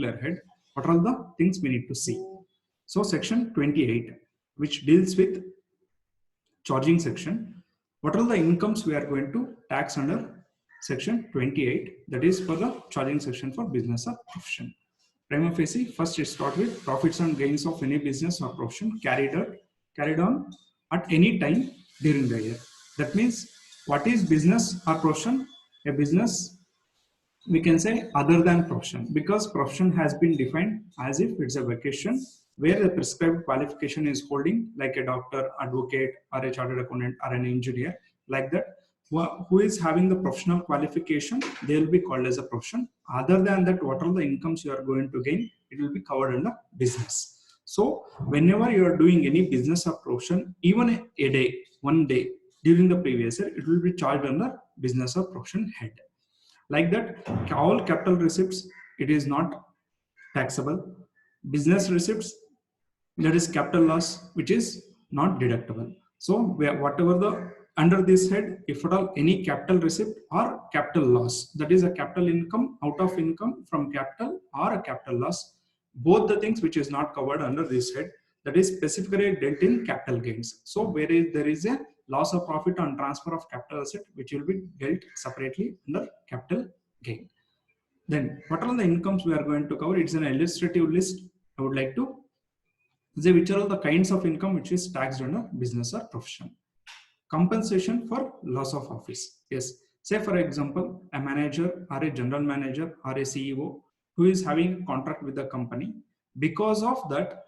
head, what are the things we need to see? So section 28, which deals with charging section, what are the incomes we are going to tax under section 28, that is for the charging section for business or profession. Prima facie, first it starts with profits and gains of any business or profession carried on at any time during the year. That means what is business or profession? A business, we can say other than profession, because profession has been defined as if it's a vocation where the prescribed qualification is holding, like a doctor, advocate, or a chartered accountant, or an engineer, like that. Who is having the professional qualification, they will be called as a profession. Other than that, what are the incomes you are going to gain, it will be covered under business. So whenever you are doing any business or profession, even a day, one day during the previous year, it will be charged under business or profession head. Like that, all capital receipts, it is not taxable. Business receipts, that is capital loss, which is not deductible. So whatever the under this head, if at all any capital receipt or capital loss, that is a capital income out of income from capital or a capital loss, both the things which is not covered under this head, that is specifically dealt in capital gains. So where there is a loss of profit on transfer of capital asset, which will be dealt separately under capital gain. Then what are the incomes we are going to cover? It's an illustrative list. I would like to say which are all the kinds of income which is taxed under business or profession. Compensation for loss of office. Yes. Say for example, a manager or a general manager or a CEO who is having a contract with the company. Because of that,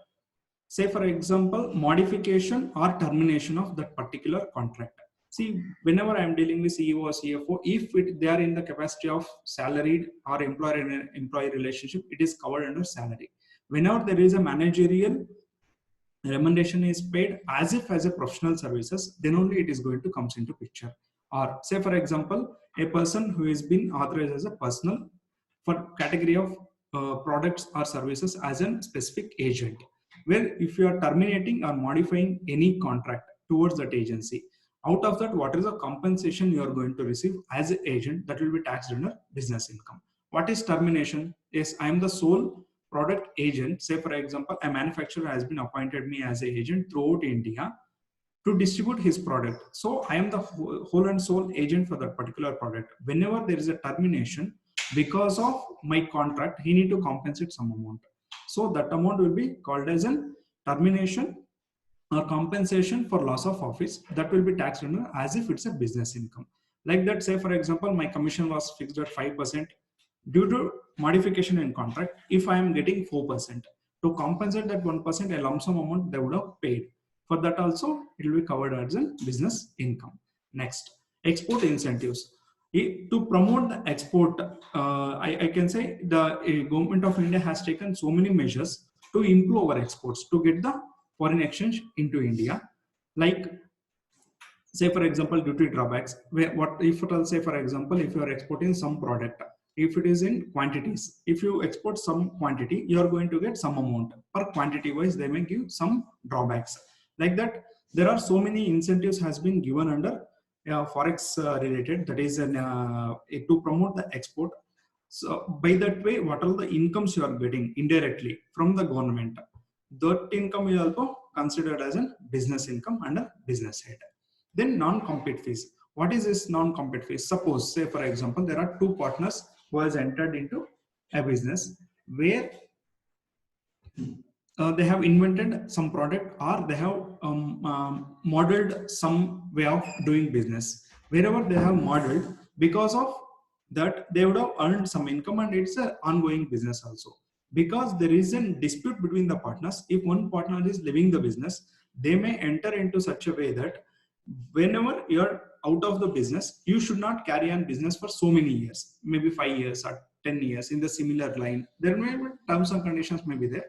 say for example, modification or termination of that particular contract. See, whenever I am dealing with CEO or CFO, if they are in the capacity of salaried or employer and employee relationship, it is covered under salary. Whenever there is a managerial remuneration is paid as if as a professional services, then only it is going to comes into picture. Or say for example, a person who has been authorized as a personal for category of products or services as a specific agent, where if you are terminating or modifying any contract towards that agency, out of that, what is the compensation you are going to receive as an agent, that will be taxed under business income. What is termination? Yes, I am the sole product agent. Say for example, a manufacturer has been appointed me as an agent throughout India to distribute his product. So I am the whole and sole agent for that particular product. Whenever there is a termination because of my contract, he need to compensate some amount. So that amount will be called as a termination or compensation for loss of office, that will be taxed under as if it's a business income. Like that, say for example, my commission was fixed at 5%. Due to modification in contract, if I am getting 4%, to compensate that 1%, a lump sum amount they would have paid. For that also, it will be covered as a business income. Next, export incentives. To promote the export, I can say the government of India has taken so many measures to improve our exports, to get the foreign exchange into India. Like say for example, duty drawbacks, where what if it will say for example, if you are exporting some product, if it is in quantities, if you export some quantity, you are going to get some amount. Per quantity wise, they may give some drawbacks. Like that, there are so many incentives has been given under forex related, that is to promote the export. So by that way, what are the incomes you are getting indirectly from the government, that income is also considered as a business income under business head. Then non-compete fees. What is this non-compete fees? Suppose, say for example, there are two partners who has entered into a business where they have invented some product, or they have modeled some way of doing business. Wherever they have modeled, because of that, they would have earned some income, and it's an ongoing business also. Because there is a dispute between the partners, if one partner is leaving the business, they may enter into such a way that whenever you're out of the business, you should not carry on business for so many years, maybe 5 years or 10 years in the similar line. There may be terms and conditions may be there.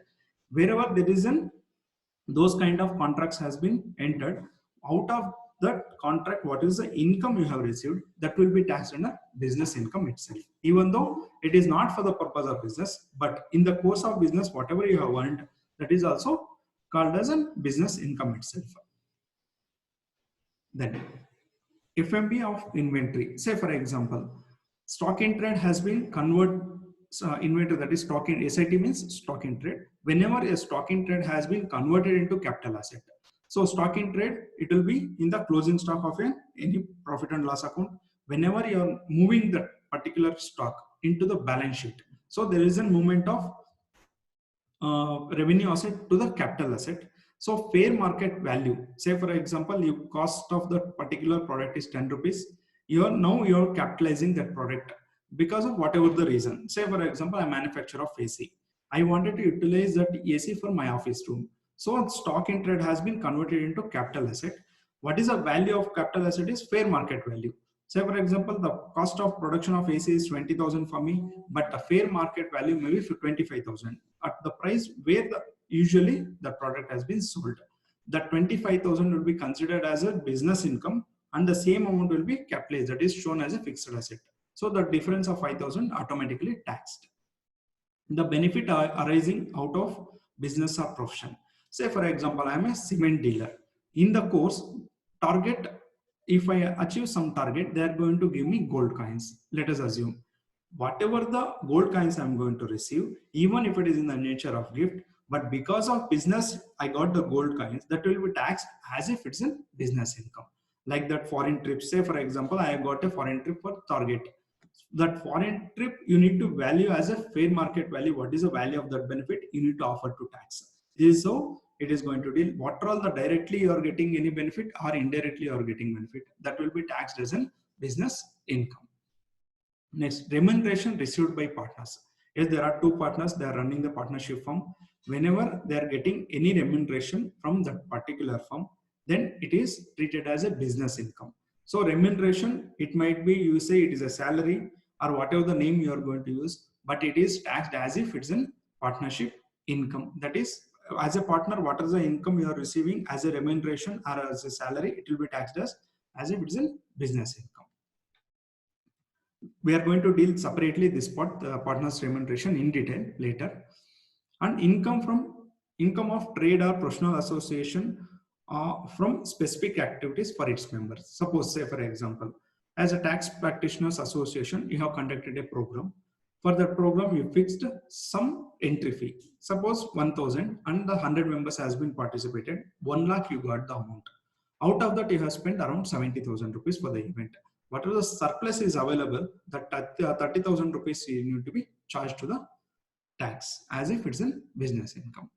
Wherever there is an those kind of contracts has been entered, out of that contract, what is the income you have received, that will be taxed under business income itself, even though it is not for the purpose of business, but in the course of business, whatever you have earned, that is also called as a business income itself. Then FMB of inventory. Say for example, stock in trade has been converted inventory, that is stock in SIT means stock in trade. Whenever a stock in trade has been converted into capital asset, so stock in trade, it will be in the closing stock of any profit and loss account. Whenever you are moving that particular stock into the balance sheet, so there is a movement of revenue asset to the capital asset. So fair market value, say for example, you cost of the particular product is 10 rupees. You're capitalizing that product because of whatever the reason. Say for example, I manufacture of AC. I wanted to utilize that AC for my office room. So stock in trade has been converted into capital asset. What is the value of capital asset is fair market value. Say for example, the cost of production of AC is 20,000 for me, but the fair market value may be for 25,000 at the price where usually the product has been sold. That 25,000 will be considered as a business income, and the same amount will be capitalized, that is shown as a fixed asset. So the difference of 5,000 automatically taxed. The benefit arising out of business or profession. Say for example, I am a cement dealer. In the course, target, if I achieve some target, they are going to give me gold coins. Let us assume whatever the gold coins I'm going to receive, even if it is in the nature of gift, but because of business, I got the gold coins, that will be taxed as if it's a business income. Like that foreign trip, say for example, I got a foreign trip for Target. That foreign trip, you need to value as a fair market value. What is the value of that benefit? You need to offer to tax. This is how it is going to deal. What are all the directly you are getting any benefit or indirectly you are getting benefit, that will be taxed as a business income. Next, remuneration received by partners. Yes, there are two partners, they are running the partnership firm. Whenever they are getting any remuneration from that particular firm, then it is treated as a business income. So remuneration, it might be, you say it is a salary or whatever the name you are going to use, but it is taxed as if it's a partnership income. That is, as a partner, what is the income you are receiving as a remuneration or as a salary, it will be taxed as if it's a business income. We are going to deal separately this part, the partners remuneration, in detail later. And income of trade or professional association from specific activities for its members. Suppose, say for example, as a tax practitioners association, you have conducted a program. For that program, you fixed some entry fee. Suppose 1,000 and the 100 members has been participated. 1 lakh you got the amount. Out of that, you have spent around 70,000 rupees for the event. Whatever the surplus is available, that 30,000 rupees you need to be charged to the tax as if it's a business income.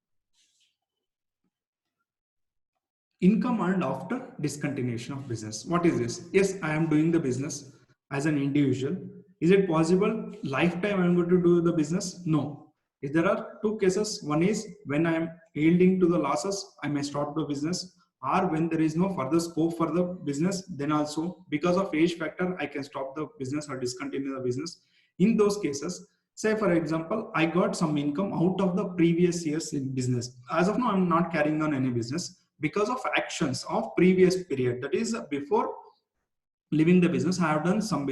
Income earned after discontinuation of business. What is this? Yes, I am doing the business as an individual. Is it possible lifetime I am going to do the business? No. If there are two cases, one is when I am yielding to the losses, I may stop the business, or when there is no further scope for the business, then also because of age factor, I can stop the business or discontinue the business. In those cases, say for example, I got some income out of the previous years in business. As of now, I'm not carrying on any business because of actions of previous period. That is, before leaving the business, I have done some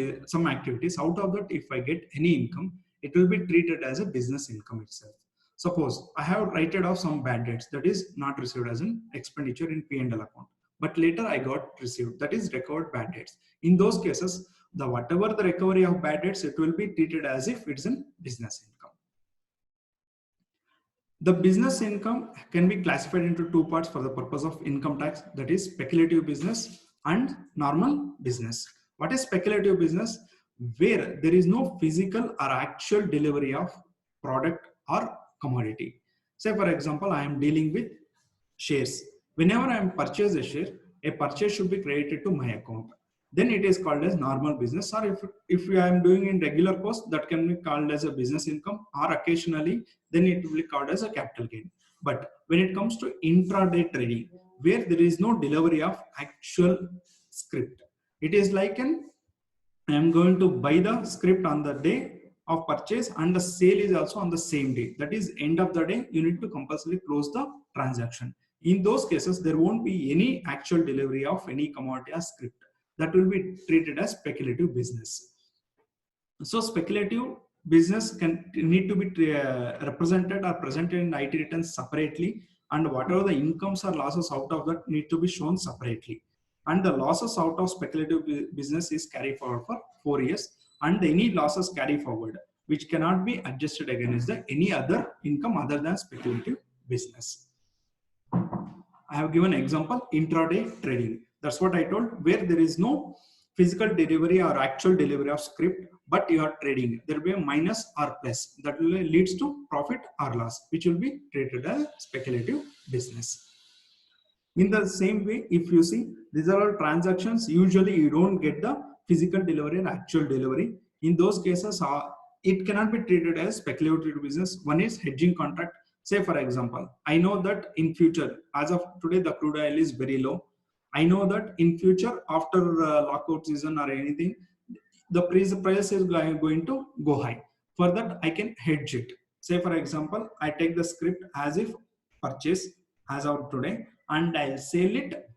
activities. Out of that, if I get any income, it will be treated as a business income itself. Suppose I have written off some bad debts, that is not received as an expenditure in P&L account, but later I got received, that is recovered bad debts. In those cases, the whatever the recovery of bad debts, it will be treated as if it's a business income. The business income can be classified into two parts for the purpose of income tax, that is speculative business and normal business. What is speculative business? Where there is no physical or actual delivery of product or commodity. Say for example, I am dealing with shares. Whenever I am purchase a share, a purchase should be credited to my account. Then it is called as normal business, or if I am doing in regular course, that can be called as a business income, or occasionally then it will be called as a capital gain. But when it comes to intraday trading, where there is no delivery of actual script, it is like I am going to buy the script on the day of purchase and the sale is also on the same day. That is end of the day, you need to compulsorily close the transaction. In those cases, there won't be any actual delivery of any commodity or script. That will be treated as speculative business. So speculative business can need to be represented or presented in IT returns separately, and whatever the incomes or losses out of that need to be shown separately. And the losses out of speculative business is carried forward for 4 years, and any losses carry forward which cannot be adjusted against the any other income other than speculative business. I have given example intraday trading. That's what I told, where there is no physical delivery or actual delivery of script, but you are trading. There will be a minus or plus that will leads to profit or loss, which will be treated as speculative business. In the same way, if you see, these are all transactions. Usually, you don't get the physical delivery and actual delivery. In those cases, it cannot be treated as speculative business. One is hedging contract. Say, for example, I know that in future, as of today, the crude oil is very low. I know that in future, after lockout season or anything, the price is going to go high. For that, I can hedge it. Say, for example, I take the script as if purchase as of today, and I'll sell it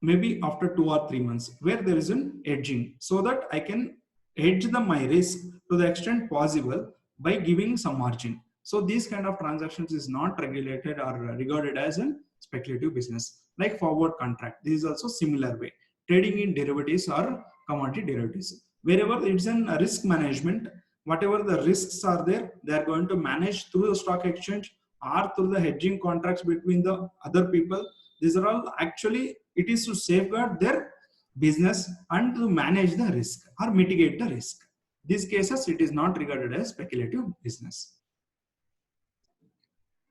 maybe after 2 or 3 months, where there is an hedging, so that I can hedge my risk to the extent possible by giving some margin. So these kind of transactions is not regulated or regarded as a speculative business. Like forward contract, this is also similar way. Trading in derivatives or commodity derivatives, wherever it's in risk management, whatever the risks are there, they are going to manage through the stock exchange or through the hedging contracts between the other people. These are all actually, it is to safeguard their business and to manage the risk or mitigate the risk. These cases, it is not regarded as speculative business.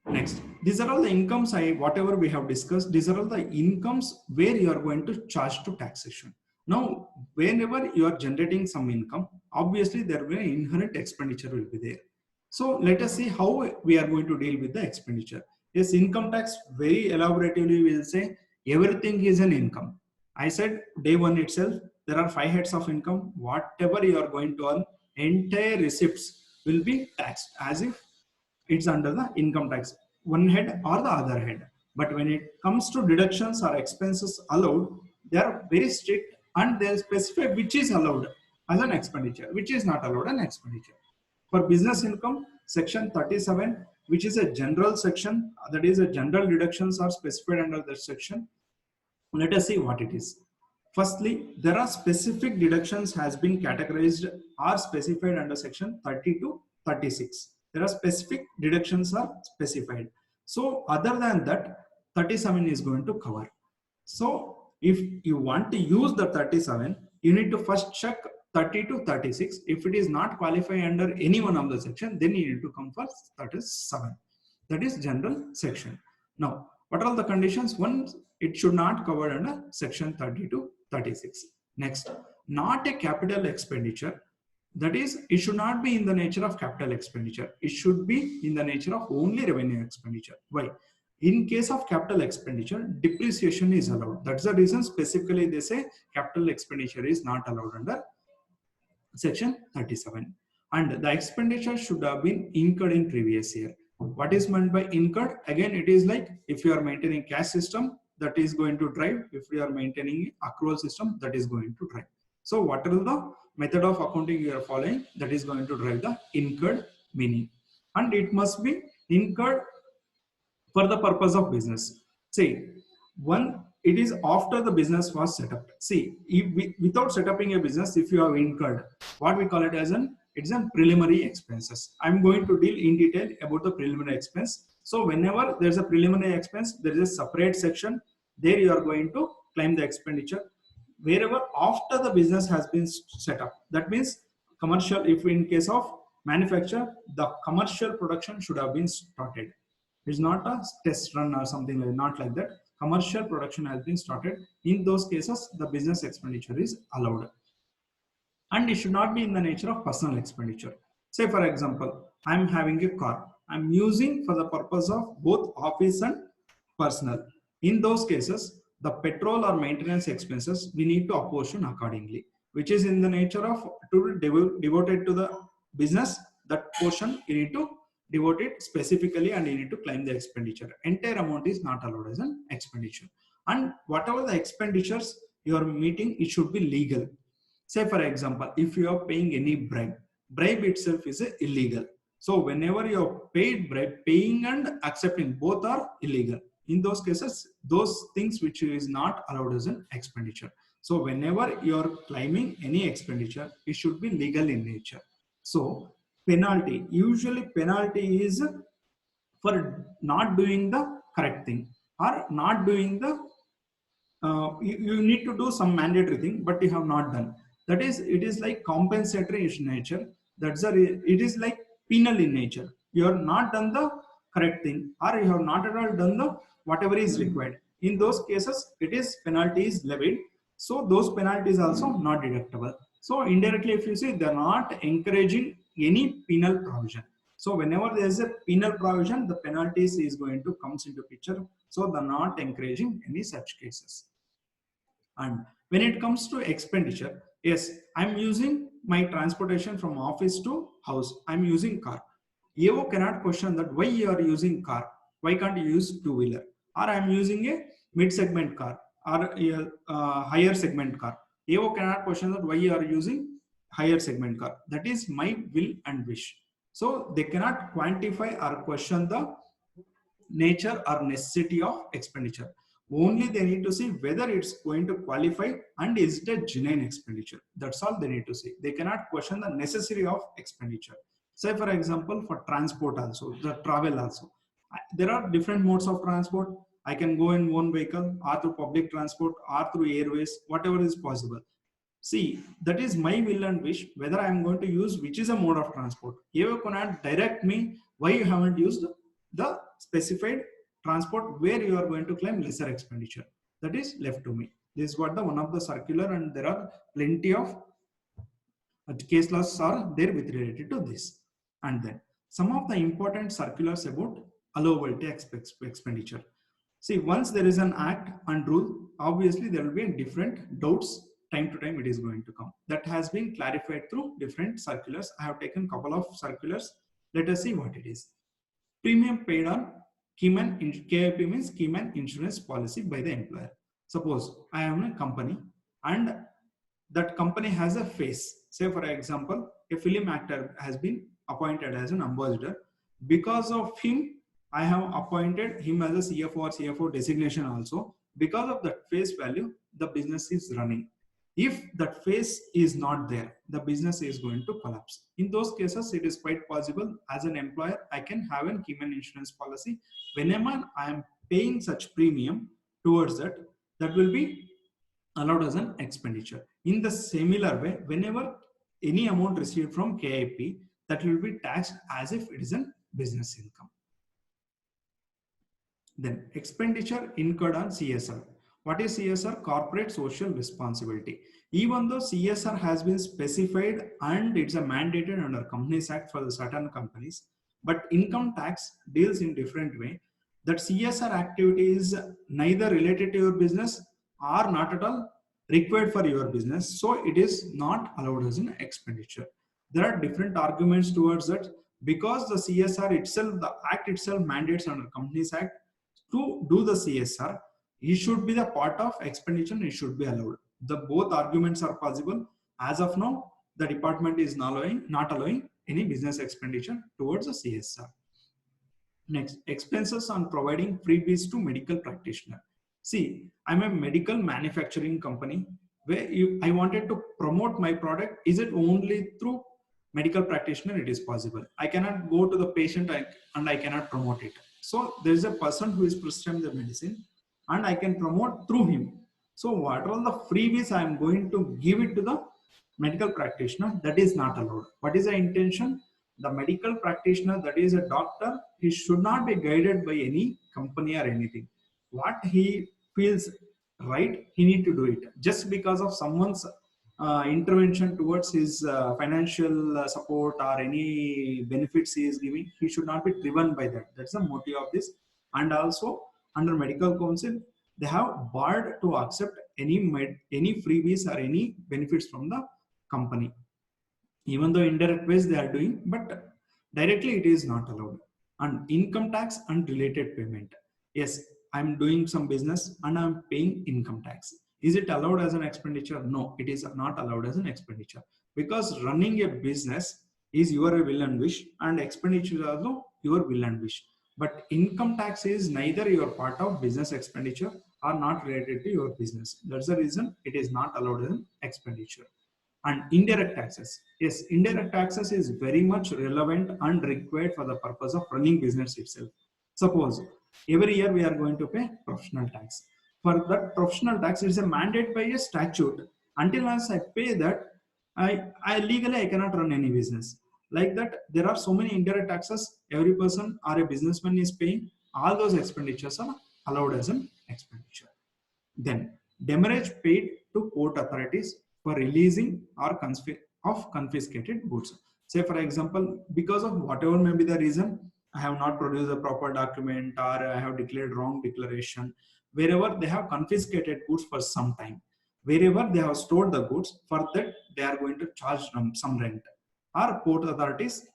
Next, these are all the incomes, whatever we have discussed, these are all the incomes where you are going to charge to taxation. Now, whenever you are generating some income, obviously there will be an inherent expenditure will be there. So let us see how we are going to deal with the expenditure. Yes, income tax, very elaboratively we will say everything is an income. I said day one itself, there are 5 heads of income. Whatever you are going to earn, entire receipts will be taxed as if it's under the income tax, one head or the other head. But when it comes to deductions or expenses allowed, they are very strict and they specify which is allowed as an expenditure, which is not allowed an expenditure. For business income, section 37, which is a general section, that is a general deductions are specified under that section. Let us see what it is. Firstly, there are specific deductions has been categorized or specified under section 30 to 36. There are specific deductions are specified. So other than that, 37 is going to cover. So if you want to use the 37, you need to first check 30 to 36. If it is not qualify under any one of the section, then you need to come for 37. That is general section. Now, what are the conditions? One, it should not cover under section 30 to 36. Next, not a capital expenditure. That is, it should not be in the nature of capital expenditure. It should be in the nature of only revenue expenditure. Why? In case of capital expenditure, depreciation is allowed. That's the reason specifically they say capital expenditure is not allowed under section 37. And the expenditure should have been incurred in previous year. What is meant by incurred? Again, it is like if you are maintaining cash system, that is going to drive. If you are maintaining accrual system, that is going to drive. So whatever the method of accounting you are following, that is going to drive the incurred meaning. And it must be incurred for the purpose of business. See, one, it is after the business was set up. See, without setting a business, if you have incurred, what we call it as it's a preliminary expenses. I'm going to deal in detail about the preliminary expense. So whenever there's a preliminary expense, there is a separate section. There you are going to claim the expenditure. Wherever after the business has been set up, that means commercial, if in case of manufacture, the commercial production should have been started. It's not a test run or something like, not like that. Commercial production has been started. In those cases, the business expenditure is allowed. And it should not be in the nature of personal expenditure. Say, for example, I'm having a car. I'm using for the purpose of both office and personal. In those cases, the petrol or maintenance expenses, we need to apportion accordingly, which is in the nature of to devoted to the business. That portion you need to devote it specifically and you need to claim the expenditure. Entire amount is not allowed as an expenditure. And whatever the expenditures you are meeting, it should be legal. Say, for example, if you are paying any bribe itself is illegal. So whenever you are paid bribe, paying and accepting both are illegal. In those cases, those things which is not allowed as an expenditure. So whenever you are claiming any expenditure, it should be legal in nature. So penalty. Usually penalty is for not doing the correct thing or not doing the you need to do some mandatory thing but you have not done. That is, it is like compensatory in nature. It is like penal in nature. You have not done the correct thing or you have not at all done the whatever is required. In those cases it is penalty is levied, so those penalties also not deductible. So indirectly if you see, they are not encouraging any penal provision. So whenever there is a penal provision, the penalties is going to comes into picture. So they're not encouraging any such cases. And when it comes to expenditure, yes, I'm using my transportation from office to house. I'm using car. AO cannot question that why you are using car. Why can't you use two-wheeler? Or I'm using a mid-segment car or a higher segment car. AO cannot question that why you are using higher segment car. That is my will and wish. So they cannot quantify or question the nature or necessity of expenditure. Only they need to see whether it's going to qualify and is it a genuine expenditure. That's all they need to see. They cannot question the necessity of expenditure. Say for example, for transport also, the travel also. There are different modes of transport. I can go in one vehicle or through public transport or through airways, whatever is possible. See, that is my will and wish whether I am going to use which is a mode of transport. You cannot direct me why you haven't used the specified transport where you are going to claim lesser expenditure. That is left to me. This is what the one of the circular, and there are plenty of case laws are there with related to this. And then some of the important circulars about allowability expenditure. See, once there is an act and rule, obviously there will be different doubts. Time to time it is going to come. That has been clarified through different circulars. I have taken couple of circulars. Let us see what it is. Premium paid on KIP means Keyman insurance policy by the employer. Suppose I am a company and that company has a face. Say for example, a film actor has been appointed as an ambassador. Because of him, I have appointed him as a CFO or CFO designation also. Because of that face value, the business is running. If that face is not there, the business is going to collapse. In those cases, it is quite possible as an employer, I can have an Keyman insurance policy. Whenever I am paying such premium towards that, that will be allowed as an expenditure. In the similar way, whenever any amount received from KIP, that will be taxed as if it is a business income. Then expenditure incurred on CSR. What is CSR? Corporate social responsibility. Even though CSR has been specified and it's a mandated under Companies Act for the certain companies, but income tax deals in different way. That CSR activity is neither related to your business or not at all required for your business. So it is not allowed as an expenditure. There are different arguments towards that because the CSR itself, the act itself mandates under Companies Act to do the CSR, it should be the part of expenditure, it should be allowed. The both arguments are possible. As of now, the department is not allowing any business expenditure towards the CSR. Next, expenses on providing freebies to medical practitioner. See, I'm a medical manufacturing company where I wanted to promote my product. Is it only through medical practitioner? It is possible. I cannot go to the patient and I cannot promote it. So there is a person who is prescribing the medicine and I can promote through him. So what are all the freebies I am going to give it to the medical practitioner? That is not allowed. What is the intention? The medical practitioner, that is a doctor, he should not be guided by any company or anything. What he feels right, he need to do it. Just because of someone's intervention towards his financial support or any benefits he is giving, he should not be driven by that. That's the motive of this. And also under medical council, they have barred to accept any freebies or any benefits from the company. Even though indirect ways they are doing, but directly it is not allowed. And income tax and related payment. Yes, I'm doing some business and I'm paying income tax. Is it allowed as an expenditure? No, it is not allowed as an expenditure because running a business is your will and wish, and expenditure is also your will and wish. But income tax is neither your part of business expenditure or not related to your business. That's the reason it is not allowed as an expenditure. And indirect taxes. Yes, indirect taxes is very much relevant and required for the purpose of running business itself. Suppose every year we are going to pay professional tax. For that professional tax, it is a mandate by a statute. Until once I pay that, I legally I cannot run any business. Like that, there are so many indirect taxes. Every person or a businessman is paying. All those expenditures are allowed as an expenditure. Then, demurrage paid to port authorities for releasing or of confiscated goods. Say, for example, because of whatever may be the reason, I have not produced a proper document or I have declared wrong declaration. Wherever they have confiscated goods for some time, wherever they have stored the goods, for that they are going to charge them some rent. Or port authorities,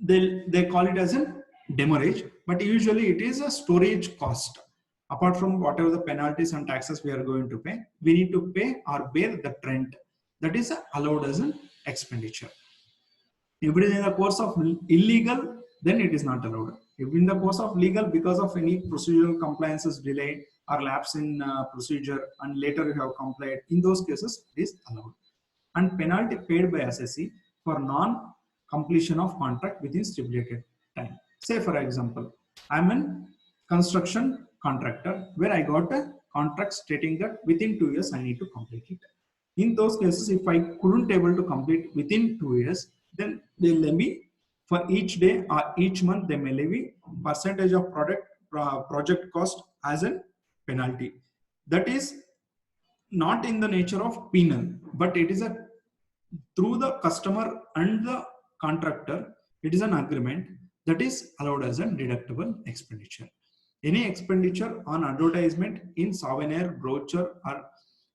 they call it as a demurrage, but usually it is a storage cost. Apart from whatever the penalties and taxes we are going to pay, we need to pay or bear the rent. That is allowed as an expenditure. If it is in the course of illegal, then it is not allowed. If in the course of legal, because of any procedural compliances delay or lapse in procedure and later you have complied, in those cases it is allowed. And penalty paid by assessee for non-completion of contract within stipulated time. Say for example, I'm a construction contractor where I got a contract stating that within 2 years I need to complete it. In those cases, if I couldn't able to complete within 2 years, then they levy for each day or each month they may levy percentage of project cost as a penalty. That is not in the nature of penal, but it is a through the customer and the contractor, it is an agreement that is allowed as a deductible expenditure. Any expenditure on advertisement in souvenir, brochure, or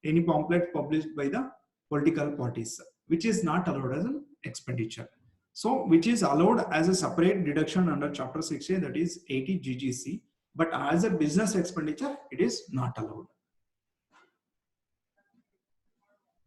any pamphlet published by the political parties, which is not allowed as an expenditure. So, which is allowed as a separate deduction under Chapter 6A, that is 80 GGC, but as a business expenditure, it is not allowed.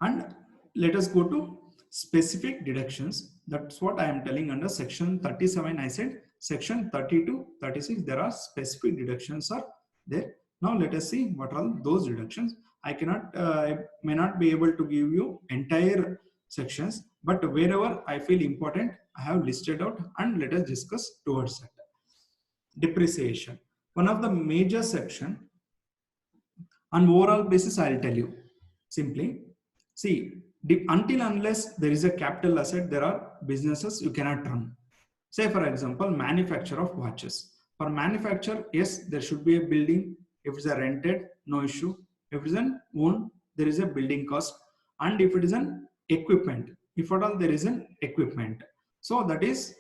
And let us go to specific deductions. That's what I am telling under section 37. I said section 32, 36, there are specific deductions are there. Now let us see what are those deductions. I may not be able to give you entire sections, but wherever I feel important, I have listed out and let us discuss towards that. Depreciation. One of the major section on overall basis, I'll tell you simply. See, until unless there is a capital asset, there are businesses you cannot run. Say, for example, manufacture of watches. For manufacture, yes, there should be a building. If it's a rented, no issue. If it's an owned, there is a building cost. And if it is an equipment, if at all there is an equipment. So that is,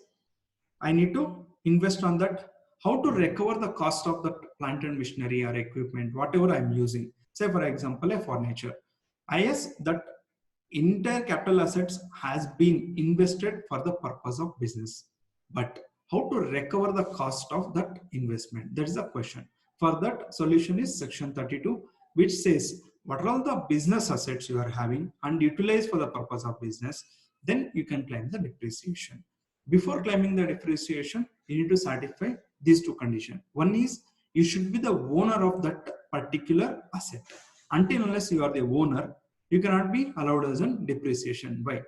I need to invest on that. How to recover the cost of the plant and machinery or equipment, whatever I'm using. Say, for example, a furniture. IS that entire capital assets has been invested for the purpose of business, but how to recover the cost of that investment, that is the question. For that, solution is section 32, which says what are all the business assets you are having and utilize for the purpose of business, then you can claim the depreciation. Before claiming the depreciation, you need to satisfy these two conditions. One is you should be the owner of that particular asset. Until unless you are the owner, you cannot be allowed as a depreciation. Why?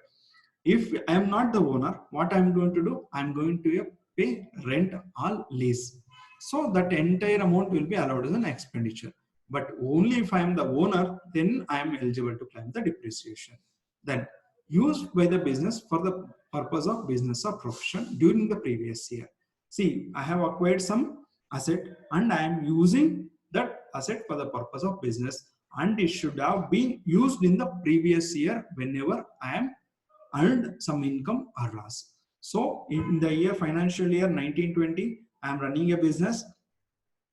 If I am not the owner, what I am going to do? I am going to pay rent or lease. So that entire amount will be allowed as an expenditure. But only if I am the owner, then I am eligible to claim the depreciation. Then used by the business for the purpose of business or profession during the previous year. See, I have acquired some asset and I am using that asset for the purpose of business, and it should have been used in the previous year whenever I am earned some income or loss. So in the year financial year 1920, I am running a business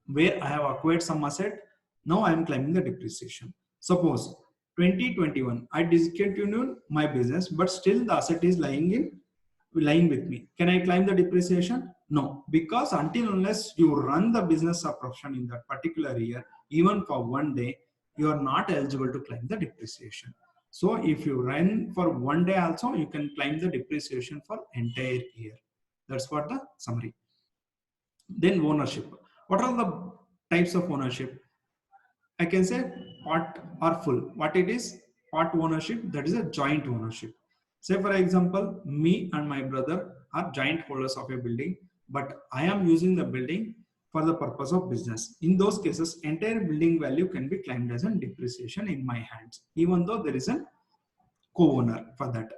where I have acquired some asset. Now I am claiming the depreciation. Suppose 2021, I discontinued my business, but still the asset is lying with me. Can I claim the depreciation? No, because until unless you run the business or profession in that particular year, even for one day, you are not eligible to claim the depreciation. So if you run for one day also, you can claim the depreciation for entire year. That's what the summary. Then ownership. What are the types of ownership? I can say part or full. What it is? part ownership, that is a joint ownership. Say for example, me and my brother are joint holders of a building, but I am using the building for the purpose of business. In those cases, entire building value can be claimed as a depreciation in my hands, even though there is a co-owner for that.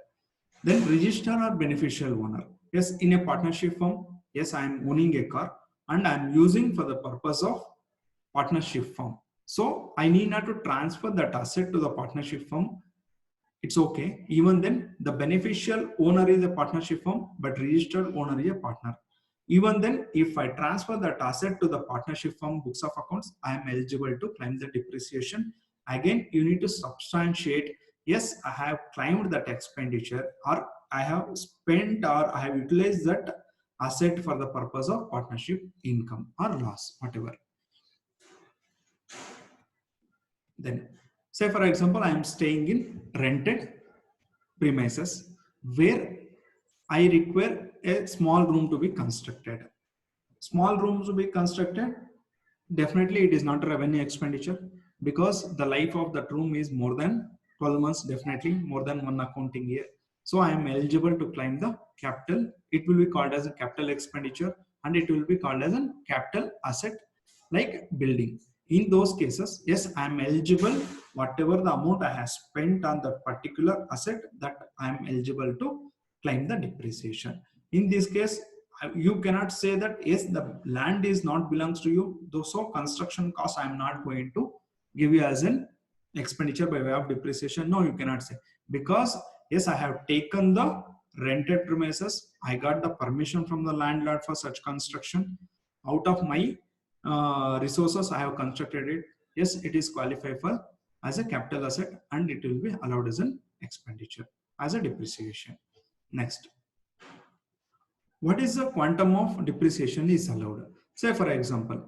Then register or beneficial owner. Yes, in a partnership firm, yes, I am owning a car and I am using for the purpose of partnership firm. So I need not to transfer that asset to the partnership firm. It's okay. Even then, the beneficial owner is a partnership firm, but registered owner is a partner. Even then, if I transfer that asset to the partnership firm books of accounts, I am eligible to claim the depreciation. Again, you need to substantiate, yes, I have claimed that expenditure, or I have spent, or I have utilized that asset for the purpose of partnership income or loss, whatever. Then, say for example, I am staying in rented premises where I require a small room to be constructed. Small rooms to be constructed, definitely it is not a revenue expenditure because the life of that room is more than 12 months, definitely more than one accounting year. So I am eligible to claim the capital. It will be called as a capital expenditure and it will be called as a capital asset like building. In those cases, yes, I am eligible, whatever the amount I have spent on that particular asset, that I am eligible to claim the depreciation. In this case, you cannot say that yes, the land is not belongs to you, though so construction cost I am not going to give you as an expenditure by way of depreciation. No, you cannot say, because yes, I have taken the rented premises, I got the permission from the landlord for such construction, out of my resources I have constructed it. Yes, it is qualified for as a capital asset and it will be allowed as an expenditure as a depreciation. Next, what is the quantum of depreciation is allowed? Say for example,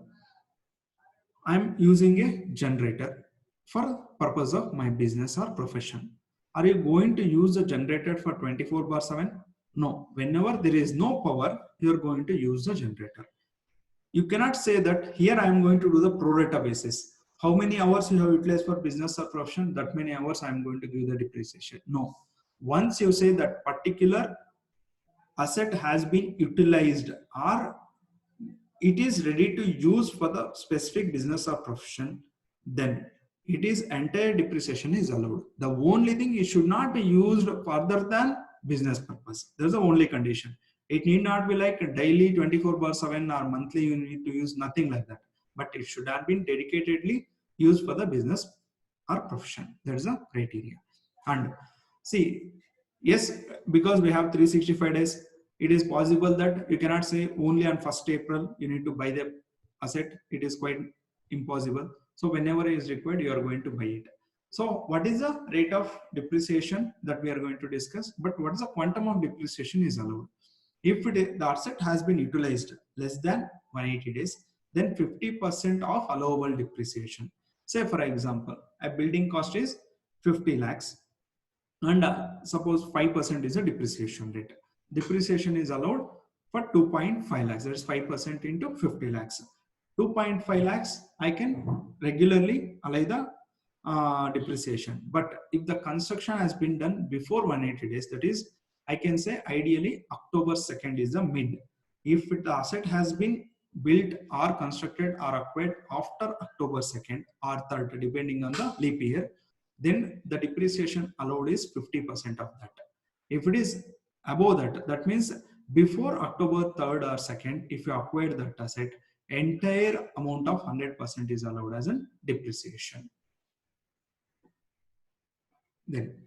I am using a generator for purpose of my business or profession. Are you going to use the generator for 24/7? No. Whenever there is no power, you are going to use the generator. You cannot say that here I am going to do the pro rata basis. How many hours you have utilized for business or profession, that many hours I am going to give the depreciation. No. Once you say that particular asset has been utilized or it is ready to use for the specific business or profession, then it is entire depreciation is allowed. The only thing, it should not be used further than business purpose. That's the only condition. It need not be like daily 24/7 or monthly you need to use, nothing like that. But it should have been dedicatedly used for the business or profession. That is a criteria. And see, yes, because we have 365 days, it is possible that you cannot say only on 1st April you need to buy the asset. It is quite impossible. So whenever it is required, you are going to buy it. So what is the rate of depreciation that we are going to discuss? But what is the quantum of depreciation is allowed? If the asset has been utilized less than 180 days, then 50% of allowable depreciation. Say for example, a building cost is 50 lakhs and suppose 5% is a depreciation rate. Depreciation is allowed for 2.5 lakhs. That is 5% into 50 lakhs. 2.5 lakhs I can regularly allow the depreciation. But if the construction has been done before 180 days, that is, I can say ideally October 2nd is the mid. If the asset has been built or constructed or acquired after October 2nd or 3rd, depending on the leap year, then the depreciation allowed is 50% of that. If it is above that, that means before October 3rd or 2nd, if you acquired that asset, entire amount of 100% is allowed as a depreciation. Then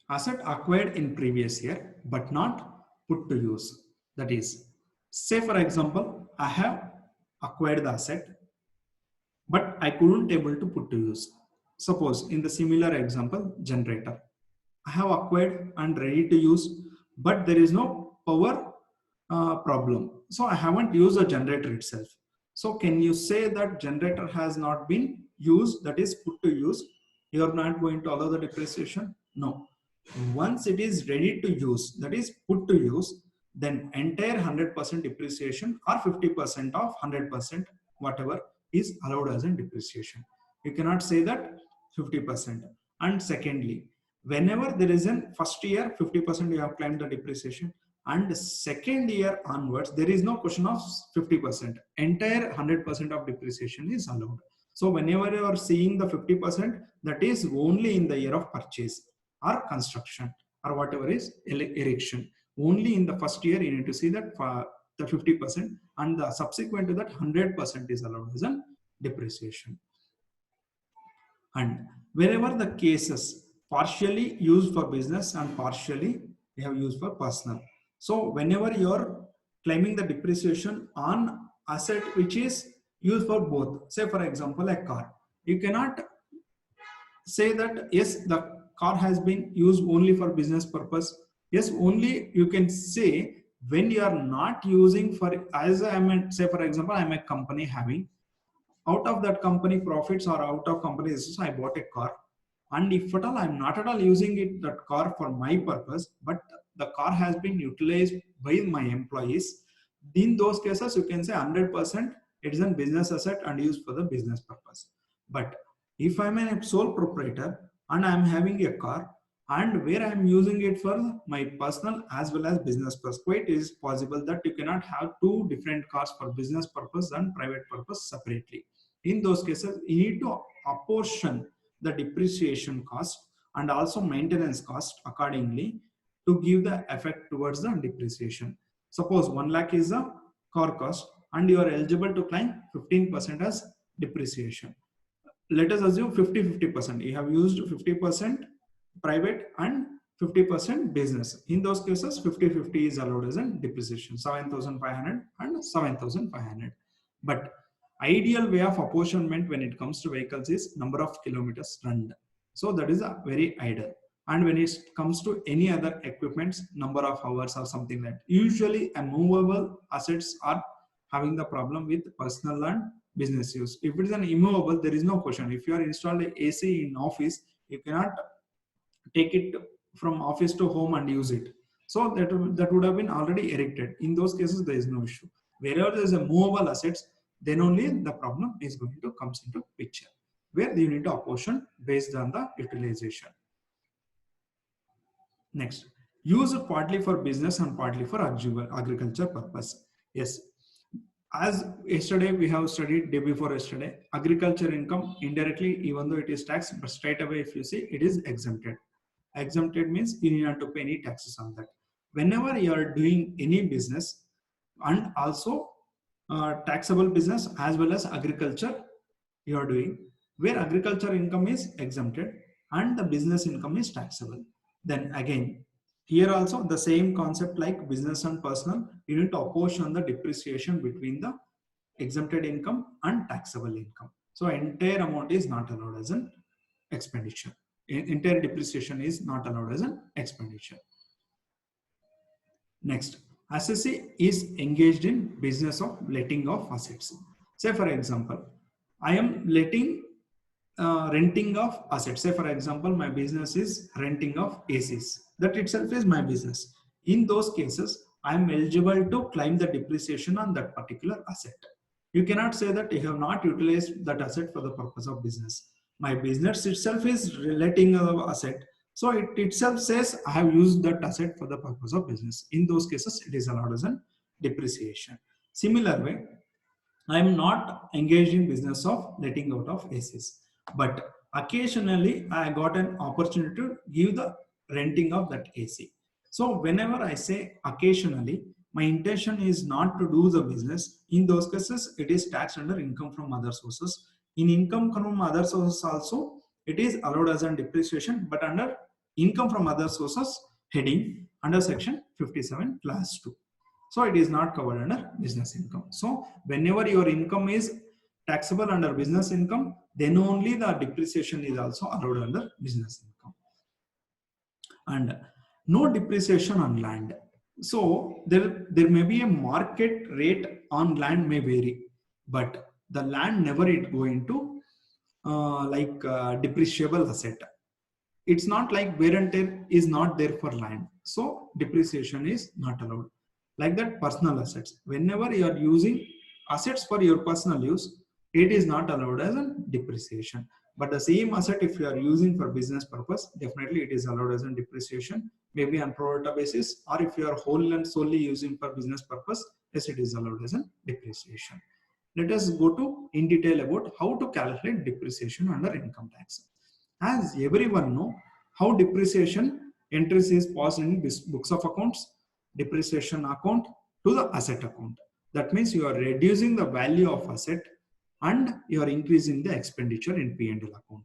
asset acquired in previous year but not put to use. That is, say for example, I have acquired the asset but I couldn't able to put to use. Suppose in the similar example, generator. I have acquired and ready to use, but there is no power problem. So I haven't used the generator itself. So can you say that generator has not been used, that is put to use? You are not going to allow the depreciation? No. Once it is ready to use, that is put to use, then entire 100% depreciation or 50% of 100%, whatever is allowed as a depreciation. You cannot say that 50%. And secondly, whenever there is an first year 50% you have claimed the depreciation, and second year onwards there is no question of 50%. Entire 100% of depreciation is allowed. So whenever you are seeing the 50%, that is only in the year of purchase or construction or whatever is erection. Only in the first year you need to see that the 50%, and the subsequent to that 100% is allowed as a depreciation. And wherever the cases partially used for business and partially you have used for personal. So whenever you're claiming the depreciation on asset which is used for both, say for example a car, you cannot say that yes the car has been used only for business purpose. Yes, only you can say when you are not using for, as I mean, say for example I'm a company having, out of that company profits or out of company resources, I bought a car. And if at all I'm not at all using it, that car for my purpose, but the car has been utilized by my employees, in those cases you can say 100% it is a business asset and used for the business purpose. But if I'm a sole proprietor and I'm having a car and where I'm using it for my personal as well as business purpose, quite is possible that you cannot have two different cars for business purpose and private purpose separately. In those cases, you need to apportion the depreciation cost and also maintenance cost accordingly to give the effect towards the depreciation. Suppose 1 lakh is the car cost and you are eligible to claim 15% as depreciation. Let us assume 50-50%. You have used 50% private and 50% business. In those cases, 50-50 is allowed as a depreciation, 7,500 and 7,500. But ideal way of apportionment when it comes to vehicles is number of kilometers run. So that is a very ideal. And when it comes to any other equipments, number of hours or something like that. Usually a movable assets are having the problem with personal and business use. If it is an immovable, there is no question. If you are installed a AC in office, you cannot take it from office to home and use it. So that would have been already erected. In those cases, there is no issue. Wherever there is a movable assets, then only the problem is going to comes into picture, where you need to apportion based on the utilization. Next, use it partly for business and partly for agriculture purpose. Yes, as yesterday we have studied, day before yesterday, agriculture income indirectly, even though it is taxed, but straight away if you see, it is exempted. Exempted means you need not to pay any taxes on that. Whenever you are doing any business, and also taxable business as well as agriculture you are doing, where agriculture income is exempted and the business income is taxable, then again here also the same concept like business and personal, you need to apportion the depreciation between the exempted income and taxable income. So entire amount is not allowed as an expenditure. Entire depreciation is not allowed as an expenditure. Next, assessee is engaged in business of letting of assets. Say for example, I am renting of assets. Say for example, my business is renting of ACs. That itself is my business. In those cases, I am eligible to claim the depreciation on that particular asset. You cannot say that you have not utilized that asset for the purpose of business. My business itself is letting an asset. So it itself says I have used that asset for the purpose of business. In those cases, it is allowed as a depreciation. Similar way, I am not engaged in business of letting out of ACs, but occasionally I got an opportunity to give the renting of that AC. So whenever I say occasionally, my intention is not to do the business. In those cases, it is taxed under income from other sources. In income from other sources also, it is allowed as a depreciation, but under income from other sources heading under section 57 class 2. So it is not covered under business income. So whenever your income is taxable under business income, then only the depreciation is also allowed under business income. And no depreciation on land. So there may be a market rate on land may vary, but the land never it go into depreciable asset. It's not like wear and tear is not there for land. So depreciation is not allowed. Like that, personal assets. Whenever you are using assets for your personal use, it is not allowed as a depreciation. But the same asset, if you are using for business purpose, definitely it is allowed as a depreciation, maybe on pro rata basis, or if you are whole and solely using for business purpose, yes, it is allowed as a depreciation. Let us go to in detail about how to calculate depreciation under income tax. As everyone know, how depreciation entries is passed in books of accounts, depreciation account to the asset account. That means you are reducing the value of asset and you are increasing the expenditure in P&L account.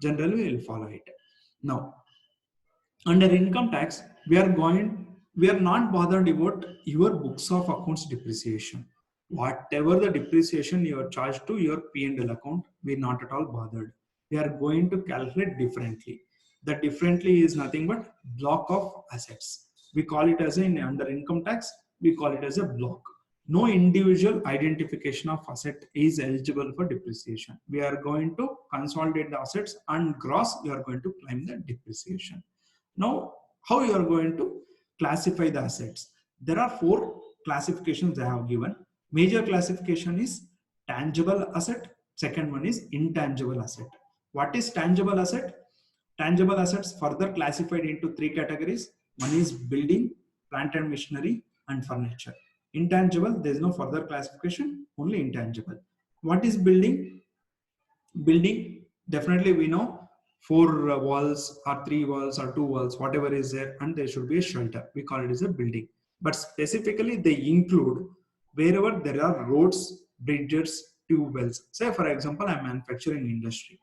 Generally, we will follow it. Now, under income tax, we are not bothered about your books of accounts depreciation. Whatever the depreciation you are charged to your P&L account, we're not at all bothered. We are going to calculate differently. The differently is nothing but block of assets. We call it as under income tax, we call it as a block. No individual identification of asset is eligible for depreciation. We are going to consolidate the assets and gross, we are going to claim the depreciation. Now, how you are going to classify the assets? There are four classifications they have given. Major classification is tangible asset. Second one is intangible asset. What is tangible asset? Tangible assets further classified into three categories. One is building, plant and machinery, and furniture. Intangible, there is no further classification, only intangible. What is building? Building, definitely we know four walls or three walls or two walls, whatever is there, and there should be a shelter. We call it as a building. But specifically, they include wherever there are roads, bridges, tube wells. Say, for example, I'm manufacturing industry.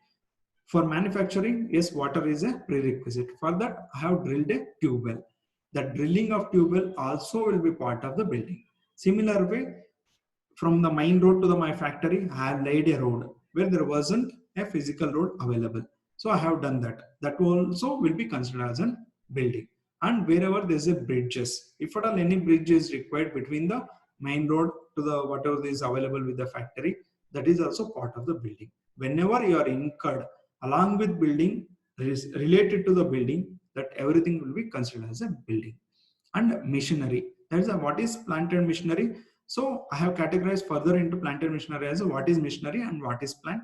For manufacturing, yes, water is a prerequisite. For that, I have drilled a tube well. The drilling of tube well also will be part of the building. Similar way, from the main road to my factory, I have laid a road where there wasn't a physical road available. So I have done that. That also will be considered as a building. And wherever there is a bridges, if at all any bridge is required between the main road to the whatever is available with the factory, that is also part of the building. Whenever you are incurred along with building, is related to the building, that everything will be considered as a building. And machinery, that is what is plant and machinery. So I have categorized further into plant and machinery as what is machinery and what is plant.